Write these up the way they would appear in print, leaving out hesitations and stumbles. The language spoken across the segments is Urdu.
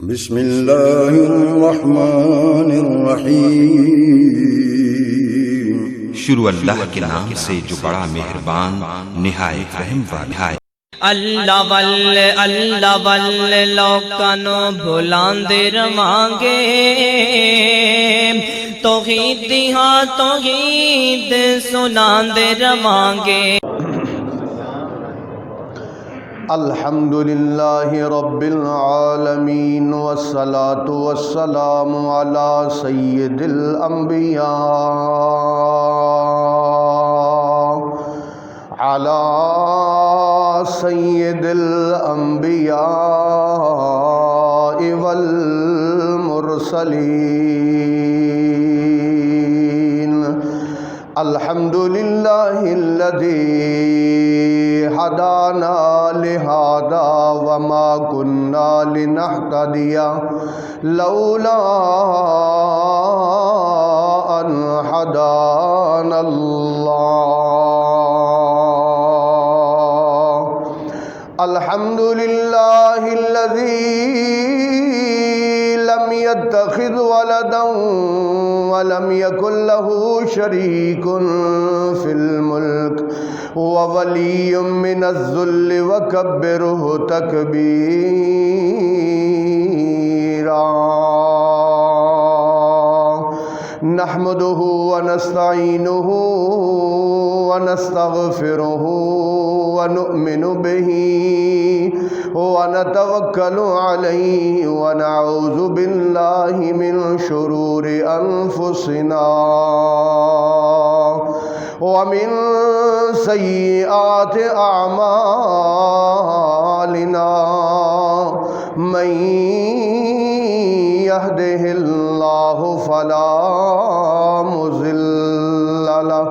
بسم اللہ الرحمن الرحیم۔ شروع اللہ کے نام سے جو بڑا مہربان نہایت رحم والا ہے۔ اللہ واللے لوکانو بھلاندے رمانگے، توحید دیہاں توحید سناندے رمانگے۔ الحمدللہ رب العالمین والصلاة والسلام علی سید الانبیاء علی سید الانبیاء والمرسلین۔ الحمدللہ الذی هدانا لهذا وما كنا لنهتدي لولا أن هدانا الله۔ الحمد لله الذي لم يتخذ ولدا ولم يكن له شريك في الملك وولي من الذل وكبره تكبيرا۔ نحمده ونستعينه ونستغفره ونؤمن به ونتوكل عليه ونعوذ بالله من شرور أنفسنا ومن سيئات أعمالنا، من يهده الله فلا مضل له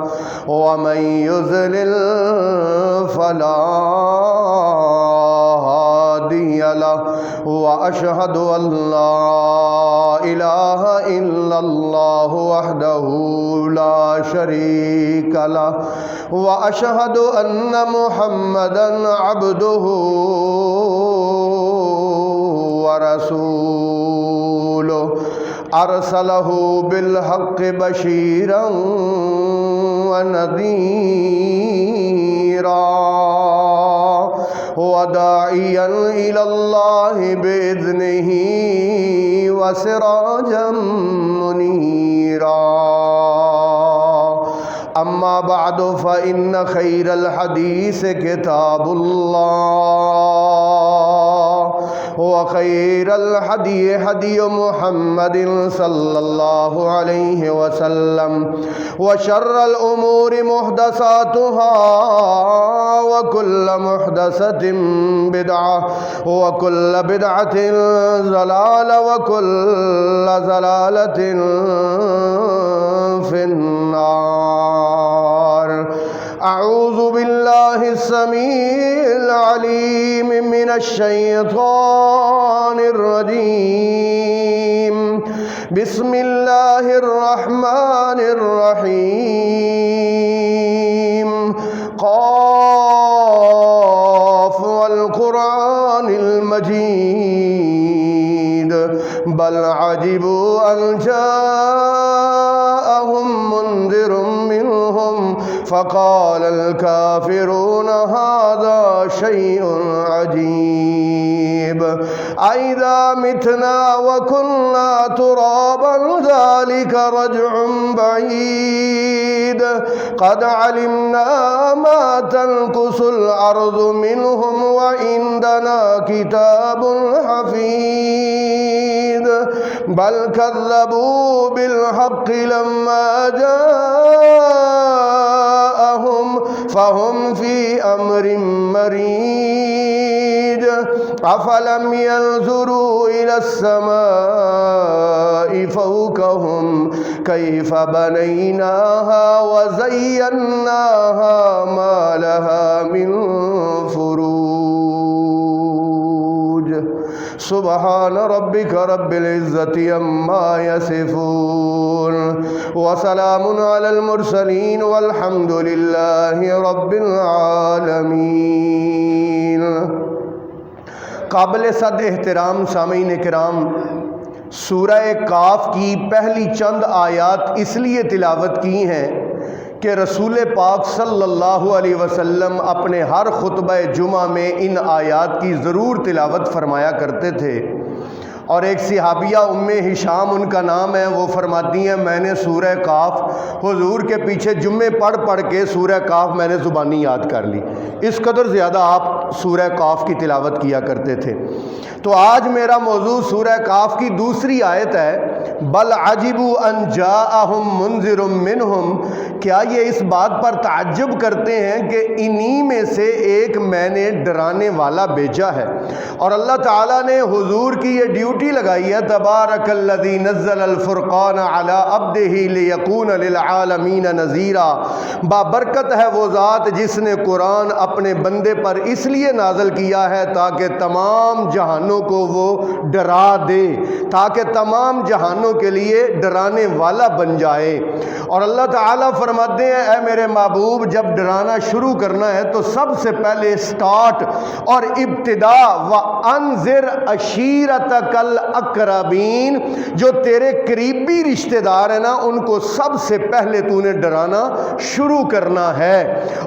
ومن يضلل فلا هادي له، وأشهد أن لا إله إلا الله وحده لا شريك له، وأشهد أن محمدًا عبده ورسوله، أرسله بالحق بشيرًا ونذيرًا وداعيًا إلى الله بإذنه وسراجا منيرا۔ أما بعد فإن خير الحديث كتاب الله، وخير الهدي هدي محمد صلى الله عليه وسلم، وشر الأمور محدثاتها وكل محدثة بدعة وكل بدعة ضلالة وكل ضلالة في النار۔ أعوذ بالله السميع العليم من الشيطان الرجيم، بسم الله الرحمن الرحيم۔ قاف والقرآن المجيد، بل عجبوا أن جاءهم منذر منهم فقال الكافرون هذا شيء عجيب، أإذا متنا وكنا ترابا ذلك رجع بعيد، قد علمنا ما تنقص الأرض منهم وعندنا كتاب حفيظ، بل كذبوا بالحق لما جاءهم فهم في أمر مريج، أفلم ينظروا إلى السماء فوقهم كيف بنيناها وزيناها ما لها من فروج۔ سبحان ربك رب العزة عما يصفون، وسلام على المرسلين، والحمد لله رب العالمين۔ قابل صد احترام سامعین کرام، سورہ کاف کی پہلی چند آیات اس لیے تلاوت کی ہیں کہ رسول پاک صلی اللہ علیہ وسلم اپنے ہر خطبہ جمعہ میں ان آیات کی ضرور تلاوت فرمایا کرتے تھے۔ اور ایک صحابیہ ام ہشام ان کا نام ہے، وہ فرماتی ہیں میں نے سورہ کاف حضور کے پیچھے جمعے پڑھ کے سورہ کاف میں نے زبانی یاد کر لی، اس قدر زیادہ آپ سورہ کاف کی تلاوت کیا کرتے تھے۔ تو آج میرا موضوع سورہ کاف کی دوسری آیت ہے، بل عجبوا ان جاءہم منذر منہم، کیا یہ اس بات پر تعجب کرتے ہیں کہ انہی میں سے ایک میں نے ڈرانے والا بھیجا ہے۔ اور اللہ تعالیٰ نے حضور کی یہ ڈیوٹی لگائی ہے، تبارک الذی نزل الفرقان علی عبدہ لیکون للعالمین نذیرا، بابرکت ہے وہ ذات جس نے قرآن اپنے بندے پر اس لیے نازل کیا ہے تاکہ تمام جہانوں کو وہ ڈرا دے، تاکہ تمام جہانوں کے لیے ڈرانے والا بن جائے۔ اور اللہ تعالیٰ فرماتے ہیں اے میرے محبوب، جب ڈرانا شروع کرنا ہے تو سب سے پہلے سٹارٹ اور ابتدا وَأَنذِرْ عَشِيرَتَكَ الْأَقْرَبِينَ، جو تیرے قریبی رشتہ دار ہیں نا ان کو سب سے پہلے تو نے ڈرانا شروع کرنا ہے۔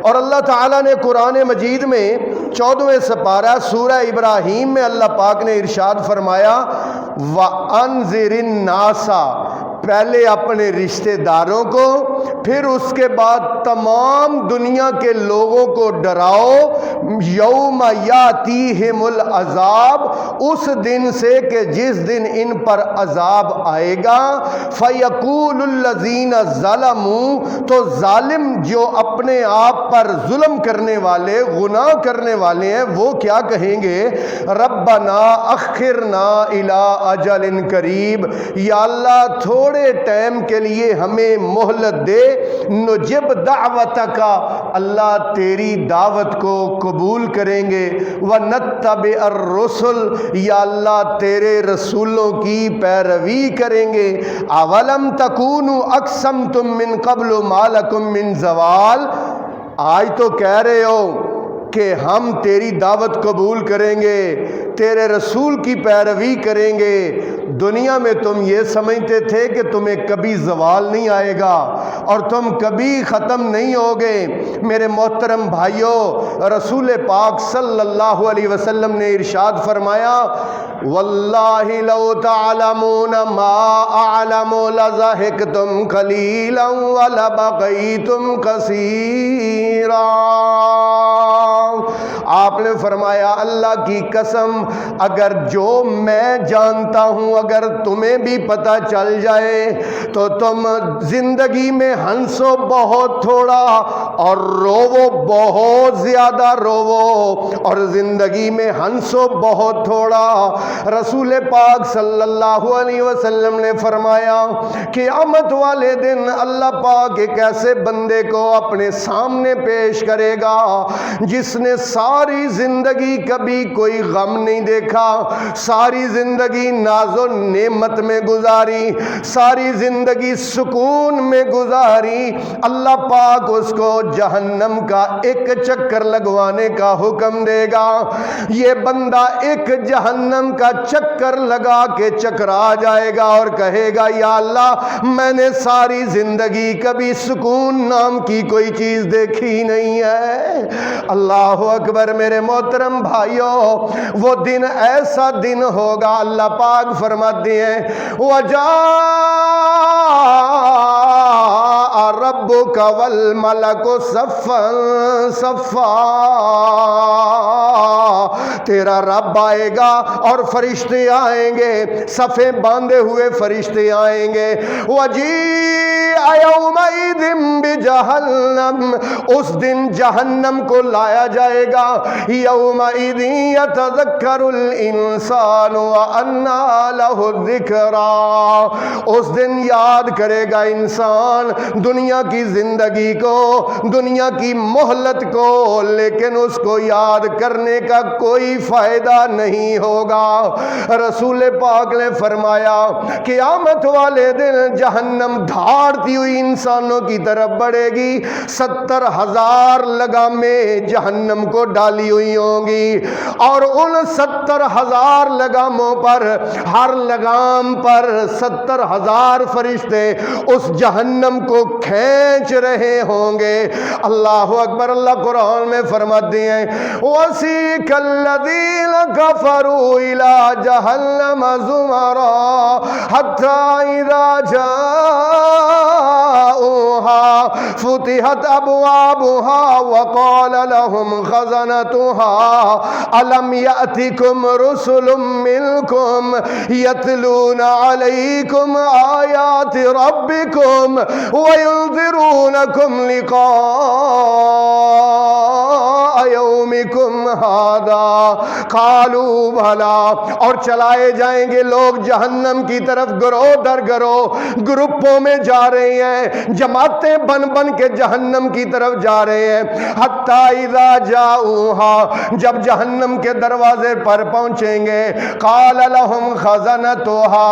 اور اللہ تعالیٰ نے قرآن مجید میں 14ویں سپارہ سورہ ابراہیم میں اللہ پاک نے ارشاد فرمایا وَأَنذِرِ النَّاسَ، پہلے اپنے رشتہ داروں کو، پھر اس کے بعد تمام دنیا کے لوگوں کو ڈراؤ، یوم یاتیہم العذاب، اس دن سے کہ جس دن ان پر عذاب آئے گا، فیقول الذین ظلموا، تو ظالم جو اپنے آپ پر ظلم کرنے والے گناہ کرنے والے ہیں وہ کیا کہیں گے، ربنا اخرنا الی اجل قریب، یا اللہ تھوڑے ٹائم کے لیے ہمیں مہلت دے، نجب دعوتک، اللہ تیری دعوت کو قبول کریں گے، ونتبع الرسل، یا اللہ تیرے رسولوں کی پیروی کریں گے، اولم تکونوا اقسمتم من قبل ما لکم من زوال، آج تو کہہ رہے ہو کہ ہم تیری دعوت قبول کریں گے، تیرے رسول کی پیروی کریں گے، دنیا میں تم یہ سمجھتے تھے کہ تمہیں کبھی زوال نہیں آئے گا اور تم کبھی ختم نہیں ہوگے۔ میرے محترم بھائیوں، رسول پاک صلی اللہ علیہ وسلم نے ارشاد فرمایا واللہ لو تعلمون ما اعلم لضحکتم قلیلا ولبقیتم کثیرا، آپ نے فرمایا اللہ کی قسم اگر جو میں جانتا ہوں اگر تمہیں بھی پتہ چل جائے تو تم زندگی میں ہنسو بہت تھوڑا اور روو بہت زیادہ روو، اور زندگی میں ہنسو بہت تھوڑا۔ رسول پاک صلی اللہ علیہ وسلم نے فرمایا قیامت والے دن اللہ پاک ایک ایسے بندے کو اپنے سامنے پیش کرے گا جس نے ساری زندگی کبھی کوئی غم نہیں دیکھا، ساری زندگی ناز و نعمت میں گزاری، ساری زندگی سکون میں گزاری، اللہ پاک اس کو جہنم کا ایک چکر لگوانے کا حکم دے گا۔ یہ بندہ ایک جہنم کا چکر لگا کے چکرا جائے گا اور کہے گا یا اللہ میں نے ساری زندگی کبھی سکون نام کی کوئی چیز دیکھی نہیں ہے۔ اللہ اکبر۔ میرے محترم بھائیوں، وہ دن ایسا دن ہوگا، اللہ پاک فرماتے ہیں وَجَاءَ رَبُّكَ وَالْمَلَكُ صَفًّا صَفًّا، تیرا رب آئے گا اور فرشتے آئیں گے، صفیں باندھے ہوئے فرشتے آئیں گے، وَجِيءَ يَوْمَئِذٍ بِجَهَنَّمَ، اس دن جہنم کو لایا جائے گا، يَوْمَئِذٍ يَتَذَكَّرُ الْإِنسَانُ وَأَنَّىٰ لَهُ الذِّكْرَىٰ، اس دن یاد کرے گا انسان دنیا دنیا کی زندگی کو، دنیا کی مہلت کو، لیکن اس کو یاد کرنے کا کوئی فائدہ نہیں ہوگا۔ رسول پاک نے فرمایا قیامت والے دن جہنم دھاڑتی ہوئی انسانوں کی طرف بڑھے گی، 70,000 لگامیں جہنم کو ڈالی ہوئی ہوں گی، اور ان 70,000 لگاموں پر، ہر لگام پر 70,000 فرشتے اس جہنم کو کھینچ رہے ہوں گے۔ اللہ اکبر۔ اللہ قرآن میں فرماتے ہیں وَسِيقَ الَّذِينَ كَفَرُوا إِلَى جَهَنَّمَ زُمَرًا حَتَّى إِذَا جَاءُوهَا فُتِحَتْ أَبْوَابُهَا وَقَالَ لَهُمْ خَزَنَتُهَا أَلَمْ يَأْتِكُمْ رُسُلٌ مِّنكُمْ يَتْلُونَ عَلَيْكُمْ آيَاتِ رَبِّكُمْ وَيُنذِرُونَكُمْ لِقَاءَ يَوْمِكُمْ هَذَا قَالُوا بَلَىٰ۔ اور چلائے جائیں گے لوگ جہنم کی طرف، گروہ در گروہ، گروپوں میں جا رہے ہیں، جماعتیں بن بن کے جہنم کی طرف جا رہے ہیں۔ حتیٰ اذا جاؤہا، جب جہنم کے دروازے پر پہنچیں گے، قال لہم خزنتها،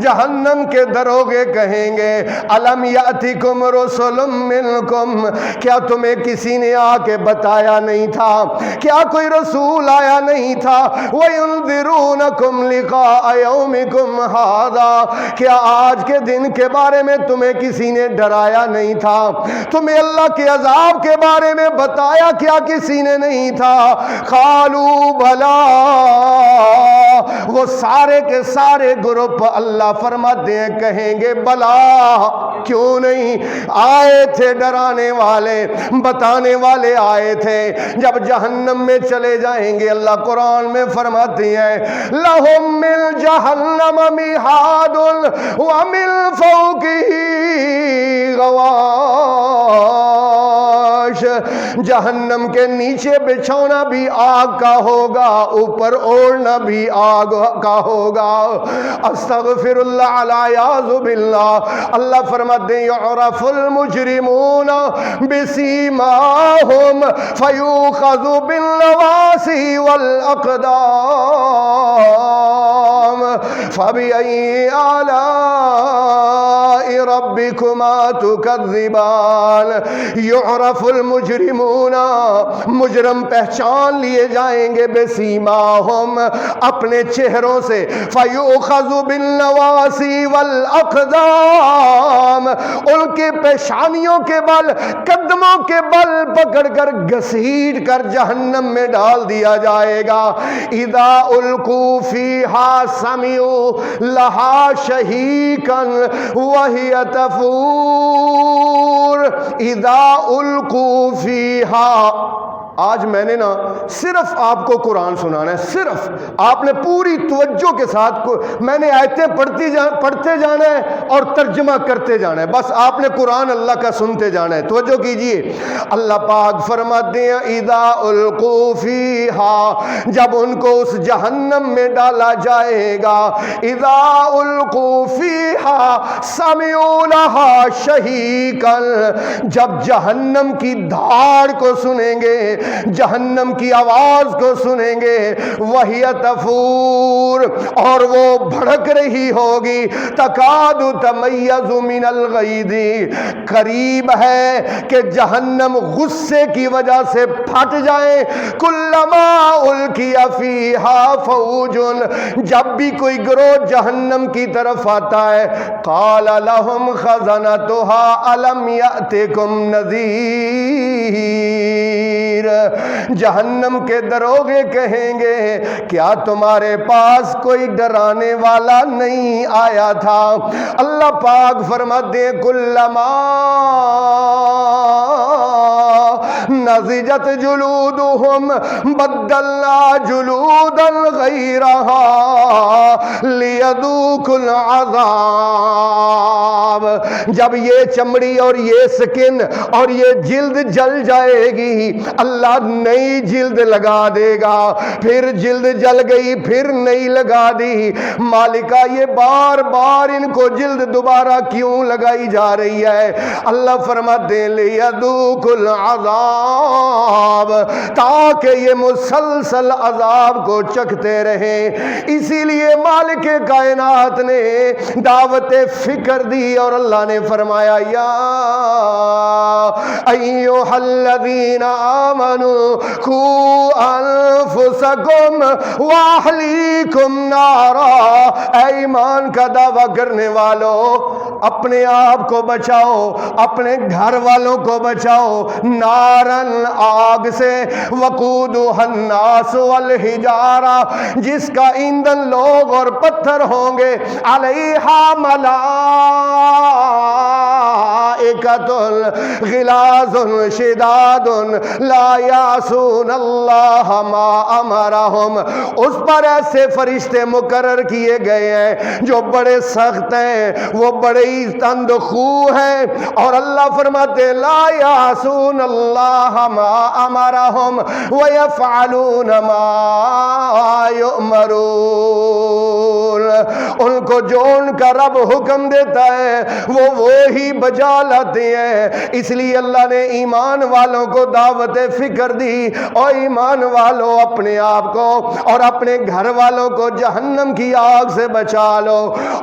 جہنم کے دروگے کہیں گے الم یاتکم رسل منکم، کیا تمہیں کسی نے آ کے بتایا نہیں تھا، کیا کوئی رسول آیا نہیں تھا، وَيُنذِرُونَكُمْ لِقَاءَ يَوْمِكُمْ هَذَا، کیا آج کے دن کے بارے میں تمہیں کسی نے ڈرایا نہیں تھا، تمہیں اللہ کے عذاب کے بارے میں بتایا کیا کسی نے نہیں تھا؟ قالوا بلا، وہ سارے کے سارے گروپ اللہ فرماتے ہیں کہیں گے بلا، کیوں نہیں، آئے تھے ڈرانے والے، بتانے والے آئے تھے۔ جب جہنم میں چلے جائیں گے اللہ قرآن میں فرماتے ہیں لَهُم مِّن جَهَنَّمَ مِہَادٌ وَمِن فَوْقِهِ غواش، جہنم کے نیچے بچھونا بھی آگ کا ہوگا، اوپر اوڑھنا بھی آگ کا ہوگا۔ استغفر اللہ العیاذ باللہ۔ اللہ فرماتے ہیں یعرف المجرمون بسیماہم فیوخذ بالنواصی والاقدام فبأي آلاء ربكما تكذبان۔ یعرف المجرمون، مجرم پہچان لیے جائیں گے بسیماہم، اپنے چہروں سے، فیوخذ بالنواصی والاقدام، ان کے پیشانیوں کے بل، قدموں کے بل پکڑ کر گھسیٹ کر جہنم میں ڈال دیا جائے گا۔ اذا القوا فیہا سمعوا لہا شہیقا وہی تفور۔ اذا القوا فیہا، آج میں نے نا صرف آپ کو قرآن سنانا ہے، صرف آپ نے پوری توجہ کے ساتھ میں نے آیتیں پڑھتے جانا ہے اور ترجمہ کرتے جانا ہے، بس آپ نے قرآن اللہ کا سنتے جانا ہے۔ توجہ کیجئے، اللہ پاک فرماتے ہیں اذا القوا فیہا، جب ان کو اس جہنم میں ڈالا جائے گا، اذا القوا فیہا سمعوا لہا شہیقا، جب جہنم کی دھاڑ کو سنیں گے، جہنم کی آواز کو سنیں گے، وہی تفور، اور وہ بھڑک رہی ہوگی، تکاد تمیز من الغیظ، قریب ہے کہ جہنم غصے کی وجہ سے پھٹ جائے۔ کلما القی فیہا فوج، جب بھی کوئی گروہ جہنم کی طرف آتا ہے، قال لہم خزنتها الم یأتکم نذیر، جہنم کے دروگے کہیں گے کیا تمہارے پاس کوئی ڈرانے والا نہیں آیا تھا؟ اللہ پاک فرماتے ہیں کلما نضجت جلودہم بدلنا جلودا غیرہا لیذوقوا العذاب۔ جب یہ چمڑی اور یہ سکن اور یہ جلد جل جائے گی اللہ نئی جلد لگا دے گا، پھر جلد جل گئی پھر نئی لگا دی۔ مالکہ یہ بار بار ان کو جلد دوبارہ کیوں لگائی جا رہی ہے؟ اللہ فرماتے ہیں لیذوقوا العذاب، تاکہ یہ مسلسل عذاب کو چکھتے رہیں۔ اسی لیے مالک کائنات نے دعوت فکر دی اور اللہ نے فرمایا یا ایھا الذین آمنوا قوا انفسکم واہلیکم نارا، اے ایمان کا دعویٰ کرنے والو اپنے آپ کو بچاؤ، اپنے گھر والوں کو بچاؤ نارن آگ سے، وقودھا الناس والحجارہ جس کا ایندھن لوگ اور پتھر ہوں گے، علیہا ملائکۃ غلاظ شداد لا یعصون اللہ ما امرہم، اس پر ایسے فرشتے مقرر کیے گئے ہیں جو بڑے سخت ہیں، وہ بڑے ہی تند خو ہیں، اور اللہ فرماتے لا یعصون اللہ ما امرہم ویفعلون ما یؤمرون، ان کو جو ان کا رب حکم دیتا ہے وہ وہی بجا لاتے ہیں۔ اس لیے اللہ نے ایمان والوں کو دعوت فکر دی، اور ایمان والوں اپنے آپ کو اور اپنے گھر والوں کو جہنم کی آگ سے بچا لو۔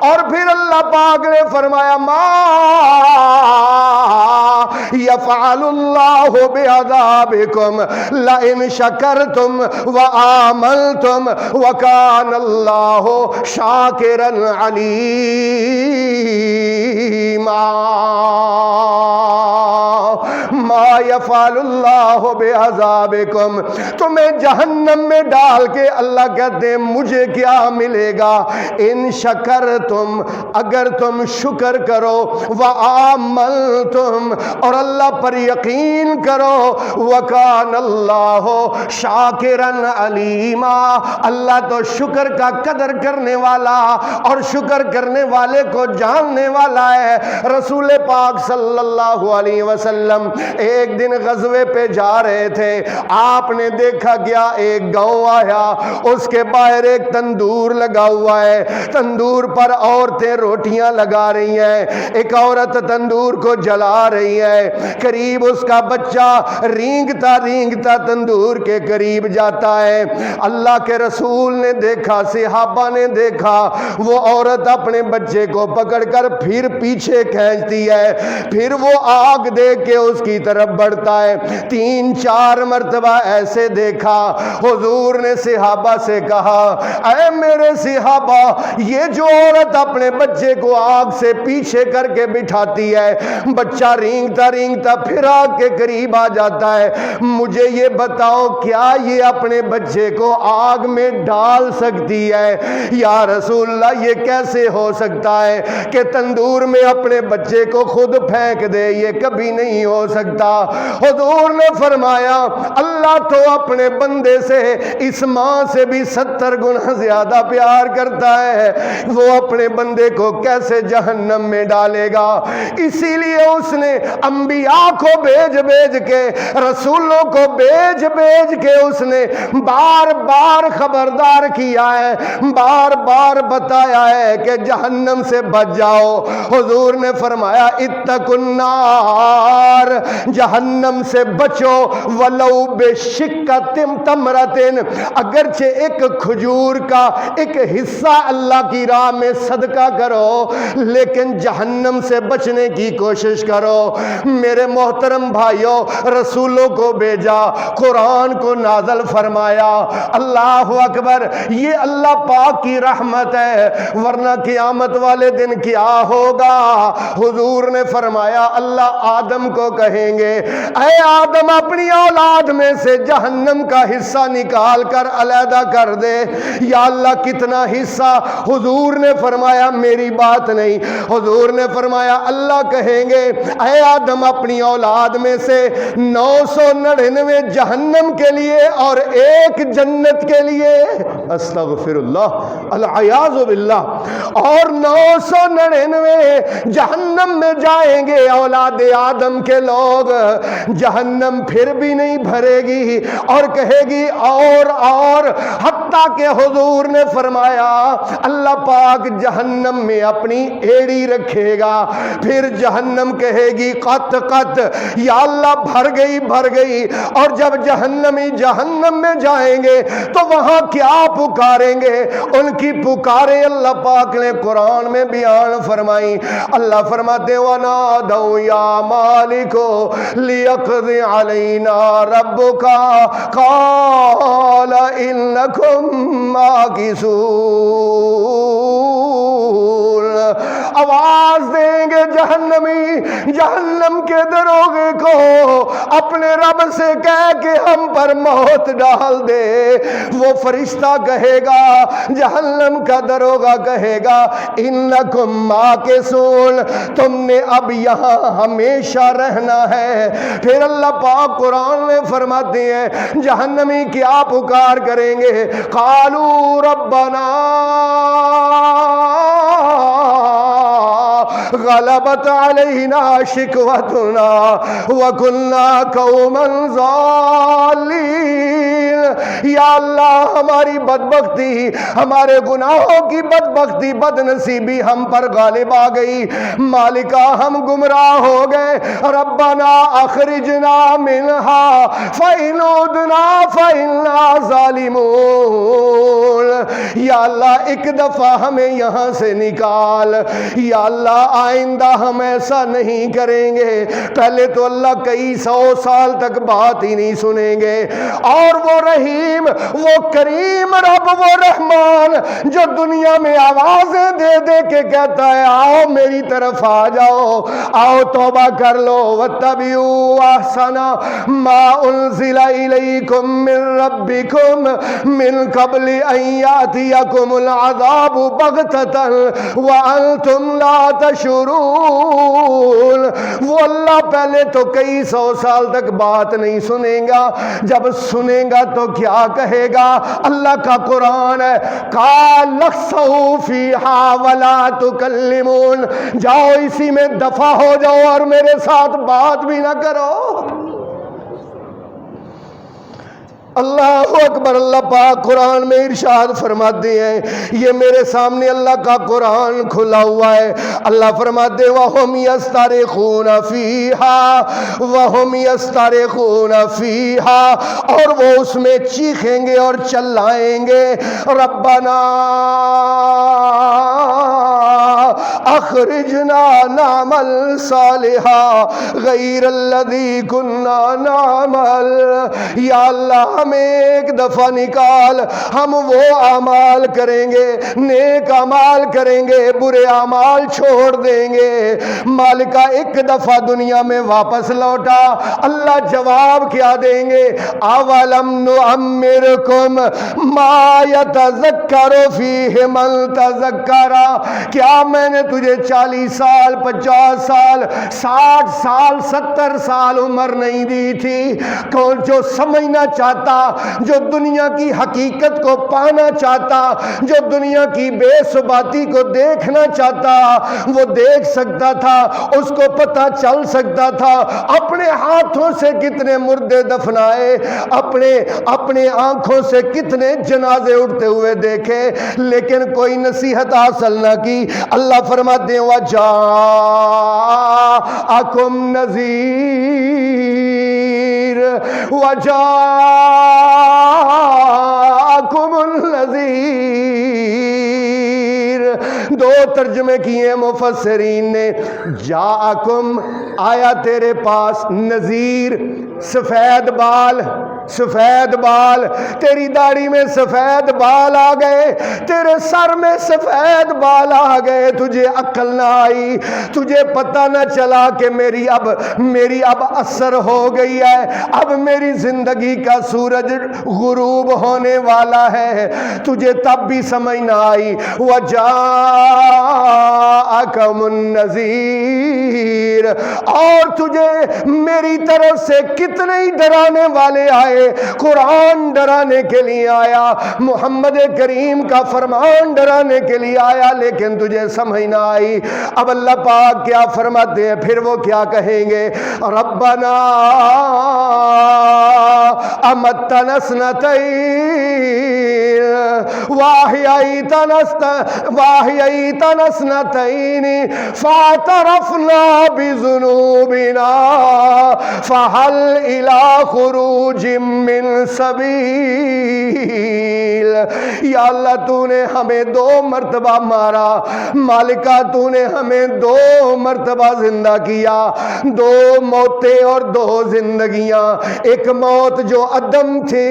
اور پھر اللہ پاک نے فرمایا ما یفعل اللہ بعذابکم لئن شکرتم وآمنتم وکان اللہ شاکرا علیما۔ ما یفعل اللہ بعذابکم، تمہیں جہنم میں ڈال کے اللہ کہتے ہیں مجھے کیا ملے گا؟ ان شکرتم، اگر تم شکر کرو، وآمنتم، اور اللہ پر یقین کرو، وکان اللہ شاکرا علیما، اللہ تو شکر کا قدر کرنے والا اور شکر کرنے والے کو جاننے والا ہے۔ رسول پاک صلی اللہ علیہ وسلم ایک دن غزوے پہ جا رہے تھے، آپ نے دیکھا کیا ایک گاؤں آیا، اس کے باہر ایک تندور لگا ہوا ہے، تندور پر عورتیں روٹیاں لگا رہی ہیں، ایک عورت تندور کو جلا رہی ہے، قریب اس کا بچہ رینگتا رینگتا تندور کے قریب جاتا ہے۔ اللہ کے رسول نے دیکھا، صحابہ نے دیکھا، وہ عورت اپنے بچے کو پکڑ کر پھر پیچھے کھینچتی ہے، پھر وہ آگ دیکھ کے اس کی طرف بڑھتا ہے۔ 3-4 مرتبہ ایسے دیکھا، حضور نے صحابہ سے کہا اے میرے صحابہ، یہ جو عورت اپنے بچے کو آگ سے پیچھے کر کے بٹھاتی ہے، بچہ رینگتا رینگتا پھر آگ کے قریب آ جاتا ہے، مجھے یہ بتاؤ کیا یہ اپنے بچے کو آگ میں ڈال سکتی ہے؟ یا رسول اللہ یہ کیسے ہو سکتا ہے کہ تندور میں اپنے بچے کو خود پھینک دے؟ یہ کبھی نہیں ہو سکتا۔ حضور نے فرمایا اللہ تو اپنے بندے سے اس ماں سے بھی 70 گنا زیادہ پیار کرتا ہے، وہ اپنے بندے کو کیسے جہنم میں ڈالے گا؟ اسی لیے اس نے انبیاء کو بھیج کے، رسولوں کو بھیج کے اس نے بار بار خبردار کیا ہے، بار بار بتایا ہے کہ جہنم سے بچ جاؤ۔ حضور نے فرمایا اتقوا النار، جہنم سے بچو، ولو بشق تمرۃ، اگرچہ ایک کھجور کا ایک حصہ اللہ کی راہ میں صدقہ کرو، لیکن جہنم سے بچنے کی کوشش کرو۔ میرے محترم بھائیوں، رسولوں کو بھیجا، قرآن کو نازل فرمایا، اللہ اکبر، یہ اللہ پاک کی رحمت ہے، ورنہ قیامت والے دن کیا ہوگا؟ حضور نے فرمایا اللہ آدم کو کہیں گے اے آدم اپنی اولاد میں سے جہنم کا حصہ نکال کر علیحدہ کر دے. یا اللہ کتنا حصہ؟ حضور نے فرمایا میری بات نہیں. حضور نے فرمایا اللہ کہیں گے اے آدم اپنی اولاد میں سے 999 جہنم کے لیے اور 1 جنت کے لیے. استغفر اللہ العیاذ باللہ. اور 999 جہنم میں جائیں گے اولاد آدم کے لوگ. جہنم پھر بھی نہیں بھرے گی اور کہے گی اور حتیٰ کہ حضور نے فرمایا اللہ پاک جہنم میں اپنی ایڑی رکھے گا. پھر جہنم کہے گی قط قط یا اللہ بھر گئی. اور جب جہنمی جہنم میں جائیں گے تو وہاں کیا پکاریں گے؟ ان کی پکاریں اللہ پاک نے قرآن میں بیان فرمائی. اللہ فرماتے وَنَادَوْا يَا مَالِكُ لِيَقْضِ عَلَيْنَا رَبُّكَ قَالَ إِنَّكُمْ مَاكِثُونَ. آواز دیں گے جہنمی جہنم کے دروغے کو اپنے رب سے کہہ کہ ہم پر موت ڈال دے. وہ فرشتہ کہے گا جہنم کا دروغہ کہے گا انکم ماکثون تم نے اب یہاں ہمیشہ رہنا ہے. پھر اللہ پاک قرآن میں فرماتے ہیں جہنمی کیا پکار کریں گے؟ قالوا ربنا غلبت علینا شکوتنا وکنا قوما ضالین. یا اللہ ہماری بدبختی ہمارے گناہوں کی بدبختی بدنصیبی ہم پر غالب آ گئی. مالکا ہم گمراہ ہو گئے. ربنا اخرجنا منہا فإن عدنا فإنا ظالمون. یا اللہ ایک دفعہ ہمیں یہاں سے نکال. یا اللہ آئندہ ہم ایسا نہیں کریں گے. پہلے تو اللہ کئی 100 سال تک بات ہی نہیں سنیں گے. اور وہ رحیم وہ کریم رب وہ رحمان جو دنیا میں آوازیں دے دے کے کہتا ہے آؤ میری طرف آ جاؤ, آؤ توبہ کر لو. واتبعوا احسن ما انزل الیکم من ربکم من قبل ان یاتیکم العذاب بغتۃ وانتم لا تشعرون. وہ اللہ پہلے تو کئی 100 سال تک بات نہیں سنیں گا. جب سنیں گا تو کیا کہے گا؟ اللہ کا قرآن ہے قال اخسؤوا فیہا ولا تکلمون. جاؤ اسی میں دفع ہو جاؤ اور میرے ساتھ بات بھی نہ کرو. اللہ اکبر. اللہ پاک قرآن میں ارشاد فرماتے ہیں یہ میرے سامنے اللہ کا قرآن کھلا ہوا ہے. اللہ فرماتے ہیں وَهُمْ يَسْتَرِخُونَ فِيهَا وَهُمْ يَسْتَرِخُونَ فِيهَا. اور وہ اس میں چیخیں گے اور چلائیں گے ربنا اخرجنا نعمل صالحا غیر الذی کننا نعمل. یا اللہ ہمیں ایک دفعہ نکال, ہم وہ اعمال کریں گے, نیک اعمال کریں گے, برے اعمال چھوڑ دیں گے. مالکہ ایک دفعہ دنیا میں واپس لوٹا. اللہ جواب کیا دیں گے؟ اولم نعمرکم ما یتذکر فیہ من تذکر. کیا میں نے تجھے 40 سال 50 سال 60 سال 70 سال عمر نہیں دی تھی؟ کون جو سمجھنا چاہتا, جو دنیا کی حقیقت کو پانا چاہتا, جو دنیا کی بے ثباتی کو دیکھنا چاہتا, وہ دیکھ سکتا تھا, اس کو پتہ چل سکتا تھا. اپنے ہاتھوں سے کتنے مردے دفنائے, اپنے آنکھوں سے کتنے جنازے اٹھتے ہوئے دیکھے, لیکن کوئی نصیحت حاصل نہ کی. اللہ فرماتے ہیں وَجَاءَكُمْ نَذِيرٌ وَجَاءَكُمُ النَّذِيرُ. 2 ترجمے کیے مفسرین نے. جاءکم آیا تیرے پاس, نذیر سفید بال سفید بال، تیری داڑھی میں سفید بال آ گئے، تیرے سر میں سفید بال آ گئے، تجھے عقل نہ آئی، تجھے پتہ نہ چلا کہ میری اب اثر ہو گئی ہے، اب میری زندگی کا سورج غروب ہونے والا ہے، تجھے تب بھی سمجھ نہ آئی۔ وَجَاءَكُمُ النَّذِيرُ، اور تجھے میری طرف سے کتنے ہی ڈرانے والے آئے، قرآن ڈرانے کے لیے آیا، محمد کریم کا فرمان ڈرانے کے لیے آیا، لیکن تجھے سمجھ نہ آئی۔ اب اللہ پاک کیا فرماتے ہیں، پھر وہ کیا کہیں گے، ربنا امتنا اثنتین واحییتنا اثنتین فاعترفنا بذنوبنا فهل الى خروج من سبیل۔ یا اللہ تو نے ہمیں 2 مرتبہ مارا، مالکہ تو نے ہمیں 2 مرتبہ زندہ کیا، 2 موتیں اور 2 زندگیاں، ایک موت جو عدم تھی،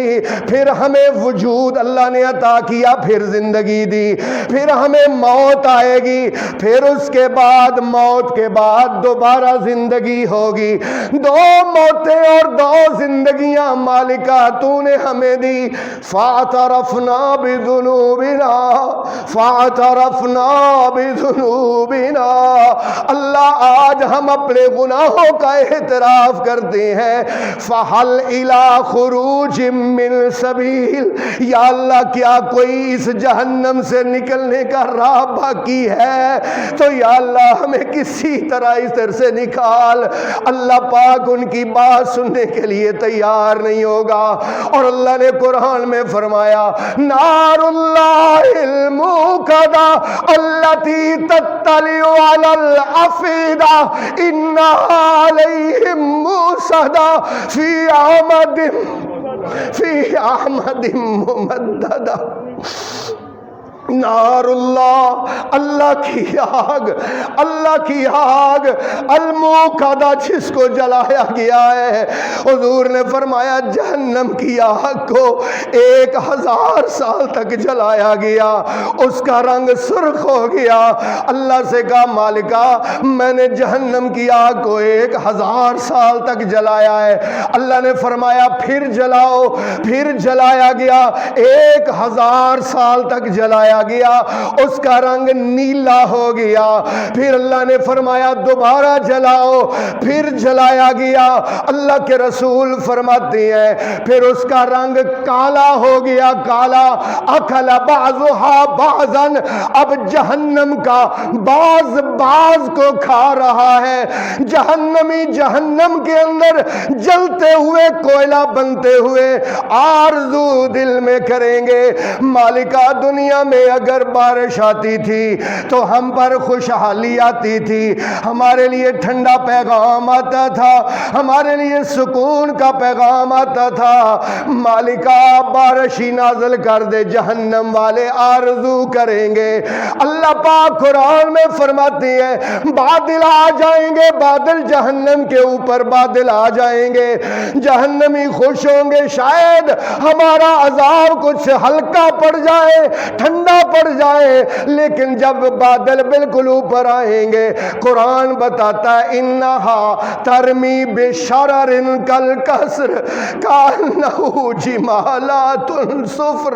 پھر ہمیں وجود اللہ نے عطا کیا، پھر زندگی دی، پھر ہمیں موت آئے گی، پھر اس کے بعد موت کے بعد دوبارہ زندگی ہوگی، 2 موتیں اور 2 زندگیاں مالکہ تو نے ہمیں دی۔ فاعترفنا بذنوبنا، اللہ آج ہم اپنے گناہوں کا اعتراف کرتے ہیں۔ فہل الی خروج من سبیل، یا اللہ کیا کوئی اس جہنم سے نکلنے کا راہ باقی ہے تو یا اللہ ہمیں کسی طرح اس طرح سے نکال۔ اللہ پاک ان کی بات سننے کے لیے تیار نہیں ہوگا، اور اللہ نے قرآن میں فرمایا نار اللہ الموقدہ التی تطلع علی الافئدہ انہا علیہم موصدہ فی عمد ممددہ۔ نار اللہ کی آگ، اللہ کی آگ الموقدہ، جس کو جلایا گیا ہے۔ حضور نے فرمایا جہنم کی آگ کو 1000 سال تک جلایا گیا، اس کا رنگ سرخ ہو گیا۔ اللہ سے کہا مالکہ میں نے جہنم کی آگ کو 1000 سال تک جلایا ہے۔ اللہ نے فرمایا پھر جلاؤ، پھر جلایا گیا، 1000 سال تک جلایا گیا، اس کا رنگ نیلا ہو گیا۔ پھر اللہ نے فرمایا دوبارہ جلاؤ، پھر جلایا گیا۔ اللہ کے رسول فرماتے ہیں پھر اس کا رنگ کالا ہو گیا، کالا۔ اکل بعضها بعضا، اب جہنم کا بعض کو کھا رہا ہے۔ جہنمی جہنم کے اندر جلتے ہوئے کوئلہ بنتے ہوئے آرزو دل میں کریں گے مالکہ دنیا میں اگر بارش آتی تھی تو ہم پر خوشحالی آتی تھی، ہمارے لیے ٹھنڈا پیغام آتا تھا، ہمارے لیے سکون کا پیغام آتا تھا۔ مالکہ بارش ہی نازل کر دے، جہنم والے آرزو کریں گے۔ اللہ پاک قرآن میں فرماتے ہیں بادل آ جائیں گے، بادل جہنم کے اوپر بادل آ جائیں گے، جہنمی خوش ہوں گے شاید ہمارا عذاب کچھ ہلکا پڑ جائے، ٹھنڈا پڑ جائے، لیکن جب بادل بالکل اوپر آئیں گے قرآن بتاتا ہے انہا ترمی بشرر کالقصر کانہ جمالات صفر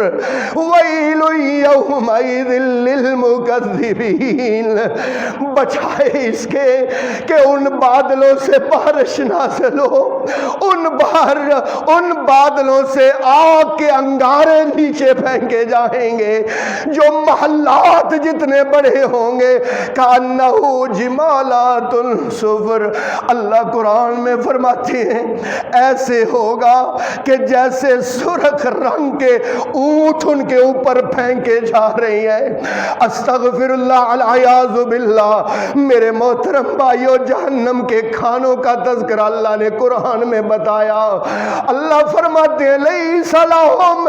ویل یومئذ للمکذبین۔ بچائے اس کے کہ ان بادلوں سے بارش نازل ہو، ان بادلوں سے آگ کے انگارے نیچے پھینکے جائیں گے جو محلات جتنے بڑے ہوں گے، کانہ جمالات صفر۔ اللہ قرآن میں فرماتے ہیں ایسے ہوگا کہ جیسے سرخ رنگ کے اونٹ ان کے اوپر پھینکے جا رہے ہیں۔ استغفر اللہ العیاذ باللہ۔ میرے محترم بھائیو، جہنم کے کھانوں کا تذکرہ اللہ نے قرآن میں بتایا۔ اللہ فرماتے ہیں لیس لہم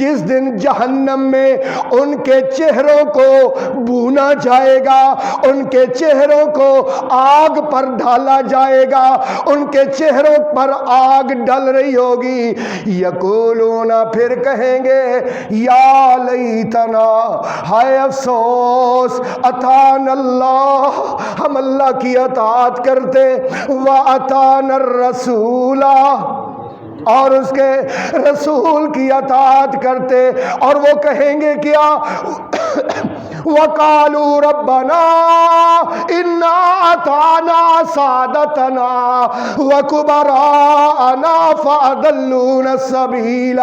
جس دن جہنم میں ان کے چہروں کو بھونا جائے گا، ان کے چہروں کو آگ پر ڈالا جائے گا، ان کے چہروں پر آگ ڈل رہی ہوگی، یقولون پھر کہیں گے یا لیتنا، ہائے افسوس، اطاعنا اللہ، ہم اللہ کی اطاعت کرتے، وَأَطَعْنَا الرَّسُولَ، اور اس کے رسول کی اطاعت کرتے، اور وہ کہیں گے کیا؟ وَقَالُوا رَبَّنَا إِنَّا أَطَعْنَا سَادَتَنَا وَكُبَرَاءَنَا فَأَضَلُّونَا السَّبِيلَ،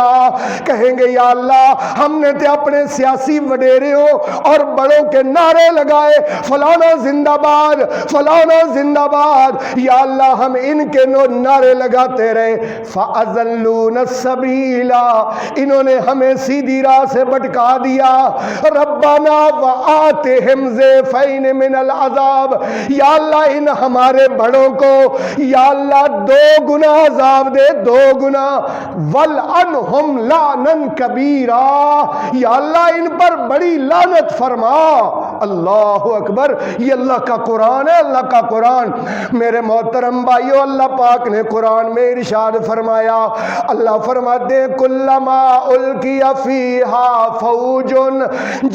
کہیں گے یا اللہ ہم نے تے اپنے سیاسی وڈیروں اور بڑوں کے نعرے لگائے، فلانا زندہ باد، فلانا زندہ باد، یا اللہ ہم ان کے نعرے لگاتے رہے، فَأَضَلُّونَا السَّبِيلَ، انہوں نے ہمیں سیدھی راہ سے بھٹکا دیا، ربنا وآتہم ضعفین من العذاب، یا اللہ ان ہمارے بڑوں کو یا اللہ 2 گنا عذاب دے، 2 گنا، وَلْعَنْهُمْ لَعْنًا کبیرا، یا اللہ ان پر بڑی لعنت فرما۔ اللہ اکبر، یہ اللہ کا قرآن ہے، اللہ کا قرآن۔ میرے محترم بھائیو، اللہ پاک نے قرآن میں ارشاد فرمایا، اللہ فرماتے ہیں کلما القی فیہا فوج،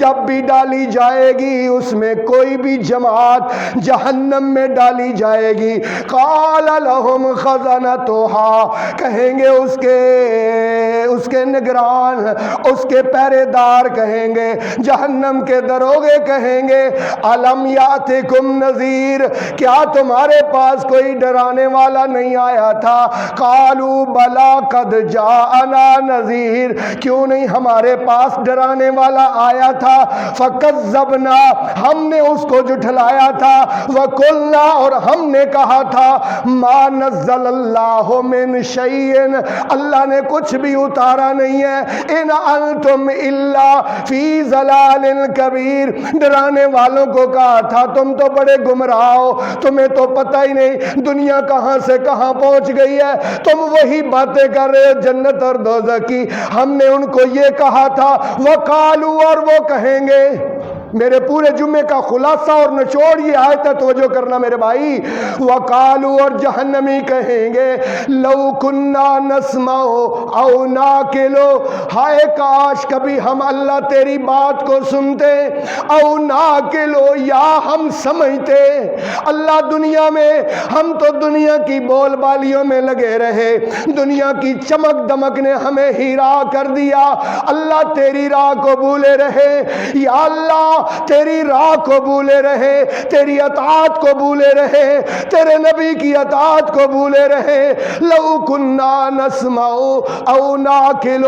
جب بھی ڈالی جائے گی اس میں کوئی بھی جماعت، جہنم میں ڈالی جائے گی، قال لہم خزنتھا، کہیں گے اس کے نگران، اس کے پہرے دار کہیں گے، جہنم کے دروگے کہیں گے، الم یاتکم نذیر، کیا تمہارے پاس کوئی ڈرانے والا نہیں آیا تھا؟ قالوا بلا قد جاءنا نذیر، کیوں نہیں ہمارے پاس ڈرانے والا آیا تھا؟ فکذبنا، ہم نے اس کو جھٹلایا تھا، وقلنا، اور ہم نے کہا تھا، ما نزل اللہ من شیء، اللہ نے کچھ بھی اتارا نہیں ہے، ان انتم الا فی ضلال کبیر، ڈرانے والوں کو کہا تھا تم تو بڑے گمراہ ہو، تمہیں تو پتہ ہی نہیں دنیا کہاں سے کہاں پہنچ گئی ہے، تم وہی باتیں کر رہے ہو جنت اور دوزخ کی، ہم نے ان کو یہ کہا تھا، وقالو، اور وہ کہیں گے، میرے پورے جمعے کا خلاصہ اور نچوڑ یہ آیت ہے، توجہ کرنا میرے بھائی، وقالو، اور جہنمی کہیں گے، لو کننا نسمع او ناقل، ہائے کاش کبھی ہم اللہ تیری بات کو سنتے، او ناقل، یا ہم سمجھتے، اللہ دنیا میں ہم تو دنیا کی بول بالیوں میں لگے رہے، دنیا کی چمک دمک نے ہمیں ہیرا کر دیا، اللہ تیری راہ کو بھولے رہے، یا اللہ تیری راہ کو بھولے رہے، تیری اطاعت کو بھولے رہے، تیرے نبی کی اطاعت کو بھولے رہے، لو کننا نسمع او ناقل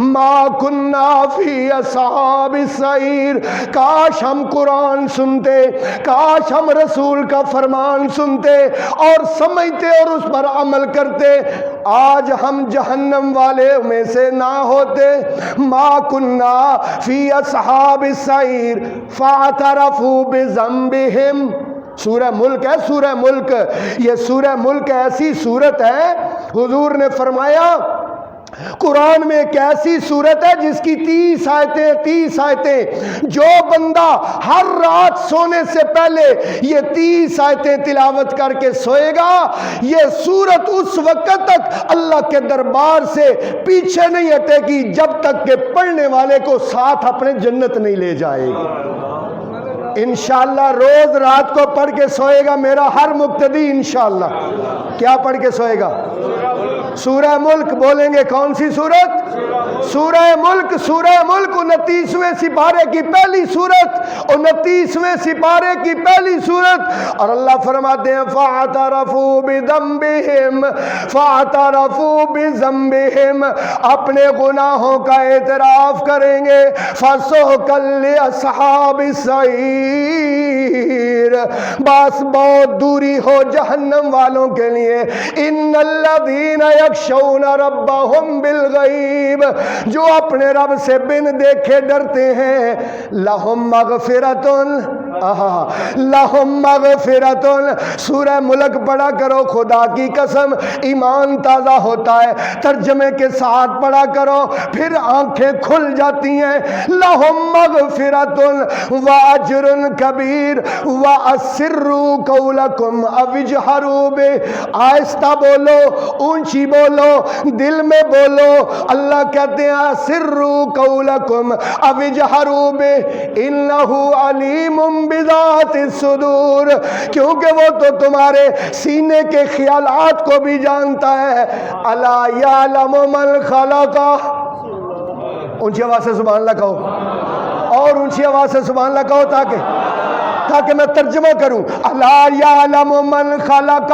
ما کننا فی اصحاب السعیر، کاش ہم قرآن سنتے، کاش ہم رسول کا فرمان سنتے اور سمجھتے اور اس پر عمل کرتے، آج ہم جہنم والے میں سے نہ ہوتے، ما کننا فی اصحاب السعیر فاعترفوا بذنبہم۔ سورہ ملک ہے، سورہ ملک، یہ سورہ ملک ایسی سورت ہے، حضور نے فرمایا قرآن میں ایک ایسی سورت ہے جس کی 30 آیتیں، جو بندہ ہر رات سونے سے پہلے یہ 30 آیتیں تلاوت کر کے سوئے گا، یہ سورت اس وقت تک اللہ کے دربار سے پیچھے نہیں ہٹے گی جب تک کہ پڑھنے والے کو ساتھ اپنے جنت نہیں لے جائے گی۔ انشاءاللہ روز رات کو پڑھ کے سوئے گا میرا ہر مقتدی، انشاءاللہ کیا پڑھ کے سوئے گا؟ سورہ ملک بولیں گے، کون سی سورت؟ سورہ ملک، سورہ ملک 29ویں سپارے کی پہلی سورت، 29ویں سپارے کی پہلی سورت، اور اللہ فرماتے ہیں فَاعْتَرَفُوا بِذَنبِهِمْ، فَاعْتَرَفُوا بِذَنبِهِمْ، اپنے گناہوں کا اعتراف کریں گے، فَسُحْقًا لِأَصْحَابِ السَّعِيرِ، بس بہت دوری ہو جہنم والوں کے لیے، ان الذین یخشون ربهم بالغیب، جو اپنے رب سے بن دیکھے ڈرتے ہیں، لہم مغفرۃ، لہم مغفرتن، سورہ ملک پڑھا کرو، خدا کی قسم ایمان تازہ ہوتا ہے، ترجمے کے ساتھ پڑھا کرو پھر آنکھیں کھل جاتی ہیں۔ لہم مغفرتن واجر کبیر واسروا قولکم او اجہروا بہ، آہستہ بولو، اونچی بولو، دل میں بولو۔ اللہ کہتے ہیں اسروا قولکم او اجہروا بہ انہ علیم بذات الصدور، کیونکہ وہ تو تمہارے سینے کے خیالات کو بھی جانتا ہے۔ الا یعلم من خلق، اونچی آواز سے سبحان اللہ کہو، اور اونچی آواز سے سبحان اللہ کہو تاکہ میں ترجمہ کروں۔ الا یعلم من خلق،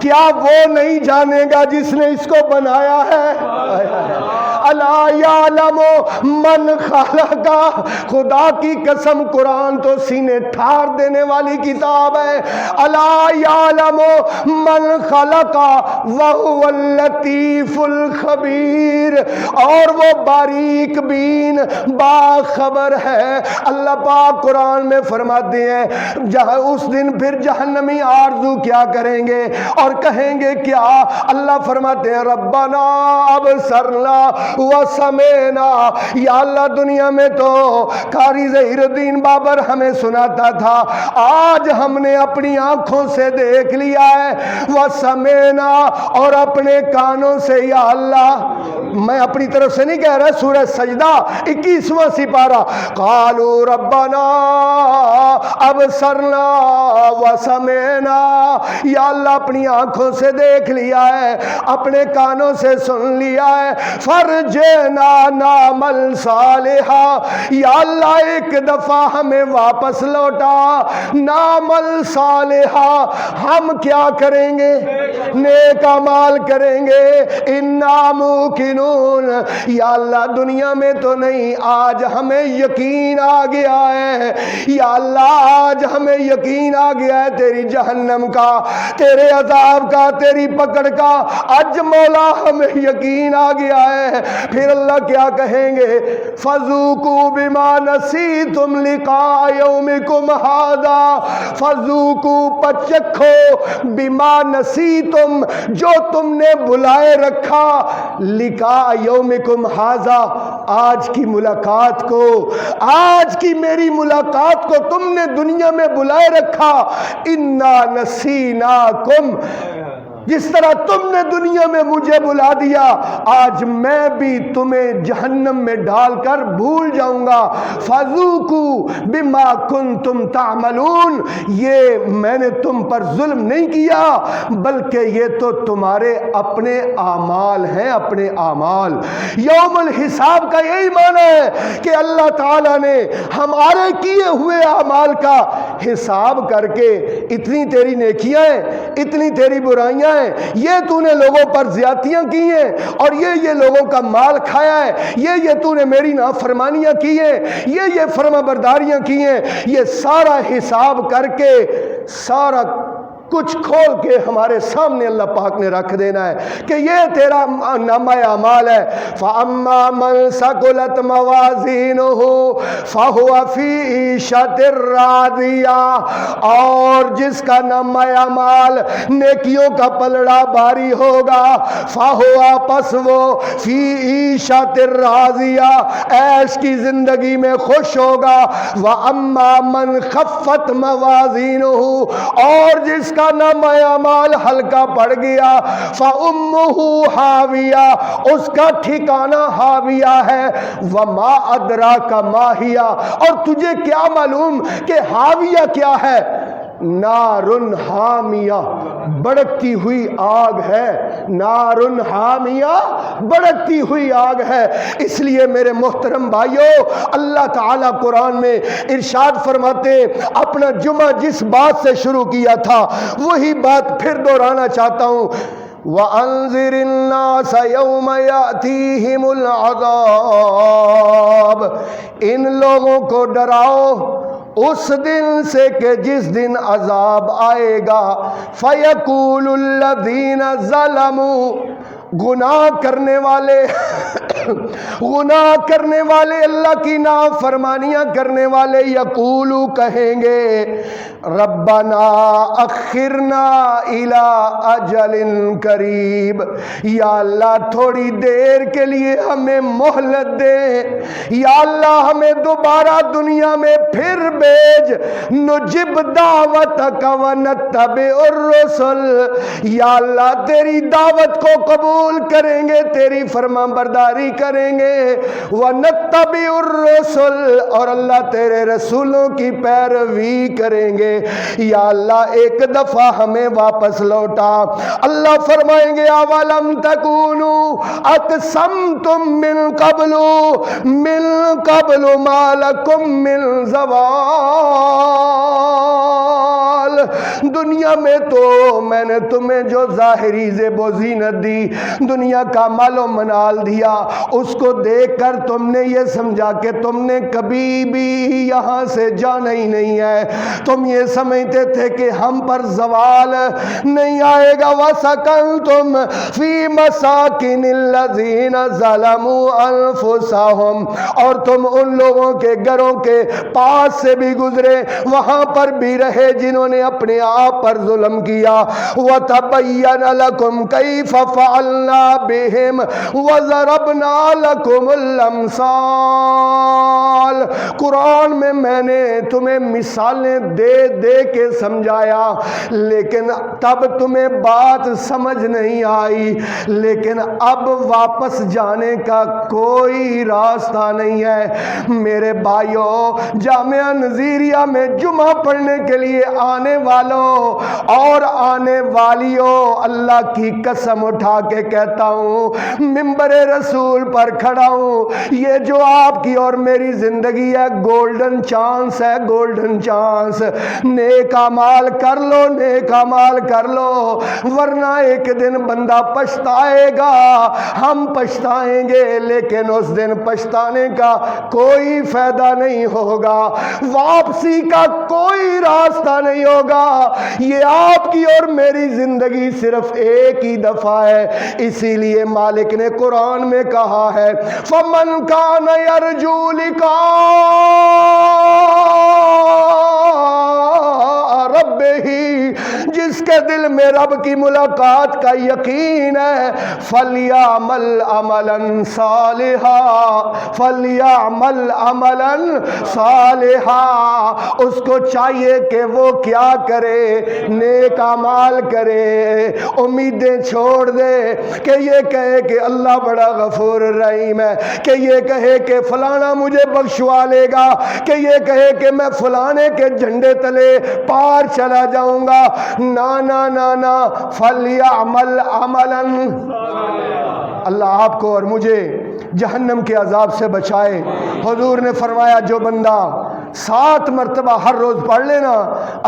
کیا وہ نہیں جانے گا جس نے اس کو بنایا ہے؟ الا یعلم من خلق، خدا کی قسم قرآن تو سینے ٹھار دینے والی کتاب ہے۔ الا یعلم من خلق وهو اللطیف الخبیر، اور وہ باریک بین باخبر ہے۔ اللہ پاک قرآن میں فرماتے ہیں جہاں اس دن پھر جہنمی آرزو کیا کریں گے اور کہیں گے کیا؟ اللہ فرماتے ہیں ربنا ابصرنا وسمعنا، یا اللہ دنیا میں تو قاری ظہیر الدین بابر ہمیں سناتا تھا، آج ہم نے اپنی آنکھوں سے دیکھ لیا ہے، وسمعنا، اور اپنے کانوں سے۔ یا اللہ میں اپنی طرف سے نہیں کہہ رہا، سورہ سجدہ 21واں سپارہ، قالوا ربنا ابصرنا وسمعنا، یا اللہ اپنی آنکھوں سے دیکھ لیا ہے، اپنے کانوں سے سن لیا ہے، فرجنا نعمل صالحا، یا اللہ ایک دفعہ ہمیں واپس لوٹا، نعمل صالحا، ہم کیا کریں گے؟ نیک اعمال کریں گے، انا موقنون، یا اللہ دنیا میں تو نہیں، آج ہمیں یقین آ گیا ہے، یا اللہ آج ہمیں یقین آ گیا ہے تیری جہنم کا، تیرے عذاب کا، تیری پکڑ کا، آج مولا ہمیں یقین آ گیا ہے۔ پھر اللہ کیا کہیں گے؟ فذوقوا بما نسیتم لقاء یومکم ھذا، فذوقوا پچکھو بما نسیتم، جو تم نے بلائے رکھا، لقاء یومکم ھذا، آج کی ملاقات کو، آج کی میری ملاقات کو تم نے دنیا میں بلائے رکھا، انا نسیناکم، جس طرح تم نے دنیا میں مجھے بلا دیا، آج میں بھی تمہیں جہنم میں ڈال کر بھول جاؤں گا۔ فذوقوا بما کنتم تعملون، یہ میں نے تم پر ظلم نہیں کیا، بلکہ یہ تو تمہارے اپنے اعمال ہیں، اپنے اعمال۔ یوم الحساب کا یہی معنی ہے کہ اللہ تعالیٰ نے ہمارے کیے ہوئے اعمال کا حساب کر کے، اتنی تیری نیکیاں ہیں، اتنی تیری برائیاں ہیں، یہ تو نے لوگوں پر زیادتیاں کی ہیں، اور یہ لوگوں کا مال کھایا ہے، یہ تو نے میری نافرمانیاں کی ہیں، یہ فرما برداریاں کی ہیں، یہ سارا حساب کر کے، سارا کچھ کھول کے ہمارے سامنے اللہ پاک نے رکھ دینا ہے کہ یہ تیرا نامہ اعمال ہے۔ فَأَمَّا مَنْ ثَقُلَتْ مَوَازِينُهُ فَهُوَ فِي عِيشَةٍ رَاضِيَةٍ، اور جس کا نامہ اعمال نیکیوں کا پلڑا بھاری ہوگا، فَهُوَ، پس وہ، فِي عِيشَةٍ رَاضِيَةٍ، عیش کی زندگی میں خوش ہوگا۔ وَأَمَّا مَنْ خَفَّتْ مَوَازِينُهُ، اور جس کا نامہ اعمال ہلکا پڑ گیا، فَأُمُّهُ حَاوِيَةٌ، اس کا ٹھکانہ حاویہ ہے۔ وَمَا أَدْرَاكَ مَا هِيَ، اور تجھے کیا معلوم کہ حاویہ کیا ہے؟ نارن حامیہ، بڑکتی ہوئی آگ ہے، نارن حامیہ، بڑکتی ہوئی آگ ہے۔ اس لیے میرے محترم بھائیو، اللہ تعالیٰ قرآن میں ارشاد فرماتے ہیں، اپنا جمعہ جس بات سے شروع کیا تھا وہی بات پھر دہرانا چاہتا ہوں، وَأَنذِرِ النَّاسَ يَوْمَ يَأْتِيهِمُ الْعَذَابُ، ان لوگوں کو ڈراؤ اس دن سے کہ جس دن عذاب آئے گا، فَيَقُولُ الَّذِينَ ظَلَمُوا، گناہ کرنے والے اللہ کی نافرمانیاں کرنے والے، یقولو کہیں گے، ربنا اخرنا الی اجل قریب، یا اللہ تھوڑی دیر کے لیے ہمیں مہلت دے، یا اللہ ہمیں دوبارہ دنیا میں پھر بھیج، نجب دعوتک ونتبع الرسل، یا اللہ تیری دعوت کو قبول کریں گے، تیری فرمان برداری کریں گے، وَنَتَّبِعُ الرُّسُلَ، اور اللہ تیرے رسولوں کی پیروی کریں گے، یا اللہ ایک دفعہ ہمیں واپس لوٹا۔ اللہ فرمائیں گے اَوَلَمْ تَكُونُوا أَقْسَمْتُم مِّن قَبْلُ مَا لَكُم مِّن زَوَالٍ، دنیا میں تو میں نے تمہیں جو ظاہری زیب و زینت دی، دنیا کا مال و منال دیا، اس کو دیکھ کر تم نے یہ سمجھا کہ تم نے کبھی بھی یہاں سے جانا ہی نہیں ہے، تم یہ سمجھتے تھے کہ ہم پر زوال نہیں آئے گا۔ وَسَكَنْتُمْ فِي مَسَاكِنِ الَّذِينَ ظَلَمُوا أَنفُسَهُمْ، اور تم ان لوگوں کے گھروں کے پاس سے بھی گزرے، وہاں پر بھی رہے جنہوں نے اپنے آپ پر ظلم کیا۔ وَتَبَيَّنَ لَكُمْ كَيْفَ فَعَلْنَا بِهِمْ وَضَرَبْنَا لَكُمُ الْأَمْثَالَ، قرآن میں نے تمہیں مثالیں دے دے کے سمجھایا، لیکن تب تمہیں بات سمجھ نہیں آئی، لیکن اب واپس جانے کا کوئی راستہ نہیں ہے۔ میرے بھائیوں، جامعہ نذیریہ میں جمعہ پڑھنے کے لیے آنے والوں اور آنے والیوں، اللہ کی قسم اٹھا کے کہتا ہوں، منبر رسول پر کھڑا ہوں، یہ جو آپ کی اور میری زندگی ہے، گولڈن چانس ہے، گولڈن چانس۔ نیک اعمال کر لو، نیک اعمال کر لو، ورنہ ایک دن بندہ پچھتائے گا، ہم پچھتائیں گے، لیکن اس دن پچھتانے کا کوئی فائدہ نہیں ہوگا، واپسی کا کوئی راستہ نہیں ہوگا۔ یہ آپ کی اور میری زندگی صرف ایک ہی دفعہ ہے، اسی لیے مالک نے قرآن میں کہا ہے، فَمَنْ كَانَ يَرْجُو لِقَاءَ رَبِّهِ، جس کے دل میں رب کی ملاقات کا یقین ہے، فَلْيَعْمَلْ عَمَلًا صَالِحًا، فَلْيَعْمَلْ عَمَلًا صَالِحًا، اس کو چاہیے کہ وہ کیا کرے، نیک اعمال کرے، امیدیں چھوڑ دے، کہ یہ کہے کہ اللہ بڑا غفور رحیم ہے، کہ یہ کہے کہ فلانا مجھے بخشوا لے گا، کہ یہ کہے کہ میں فلانے کے جھنڈے تلے پار چلا جاؤں گا، نا نا نا نا، فَلْيَعْمَلْ عَمَلًا، اللہ آپ کو اور مجھے جہنم کے عذاب سے بچائے۔ حضور نے فرمایا جو بندہ 7 مرتبہ ہر روز پڑھ لینا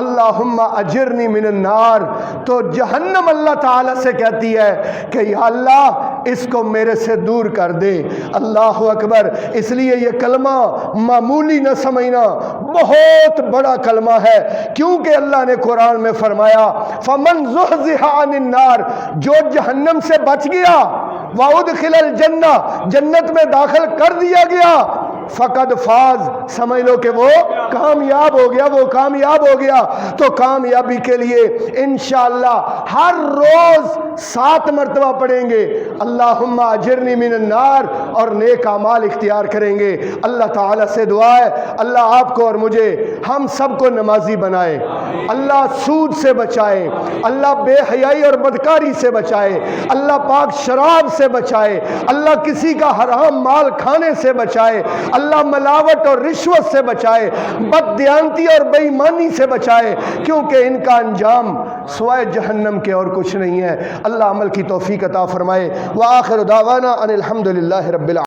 اللہم اجرنی من النار، تو جہنم اللہ تعالیٰ سے کہتی ہے کہ یا اللہ اس کو میرے سے دور کر دے۔ اللہ اکبر۔ اس لیے یہ کلمہ معمولی نہ سمجھنا، بہت بڑا کلمہ ہے، کیونکہ اللہ نے قرآن میں فرمایا فَمَنْ زُحْزِحَ عَنِ النَّارِ، جو جہنم سے بچ گیا، وَأُدْخِلَ الْجَنَّةَ، جنت میں داخل کر دیا گیا، فقد فاز، سمجھ لو کہ وہ کامیاب ہو گیا، وہ کامیاب ہو گیا۔ تو کامیابی کے لیے انشاءاللہ ہر روز 7 مرتبہ پڑھیں گے اللہم اجرنی من النار، اور نیک اعمال اختیار کریں گے۔ اللہ تعالیٰ سے دعا ہے اللہ آپ کو اور مجھے، ہم سب کو نمازی بنائے، اللہ سود سے بچائے، اللہ بے حیائی اور بدکاری سے بچائے، اللہ پاک شراب سے بچائے، اللہ کسی کا حرام مال کھانے سے بچائے، اللہ ملاوٹ اور رشوت سے بچائے، بددیانتی اور بے ایمانی سے بچائے، کیونکہ ان کا انجام سوائے جہنم کے اور کچھ نہیں ہے۔ اللہ عمل کی توفیق عطا فرمائے۔ وآخر دعوانا ان الحمد للہ رب العالمین۔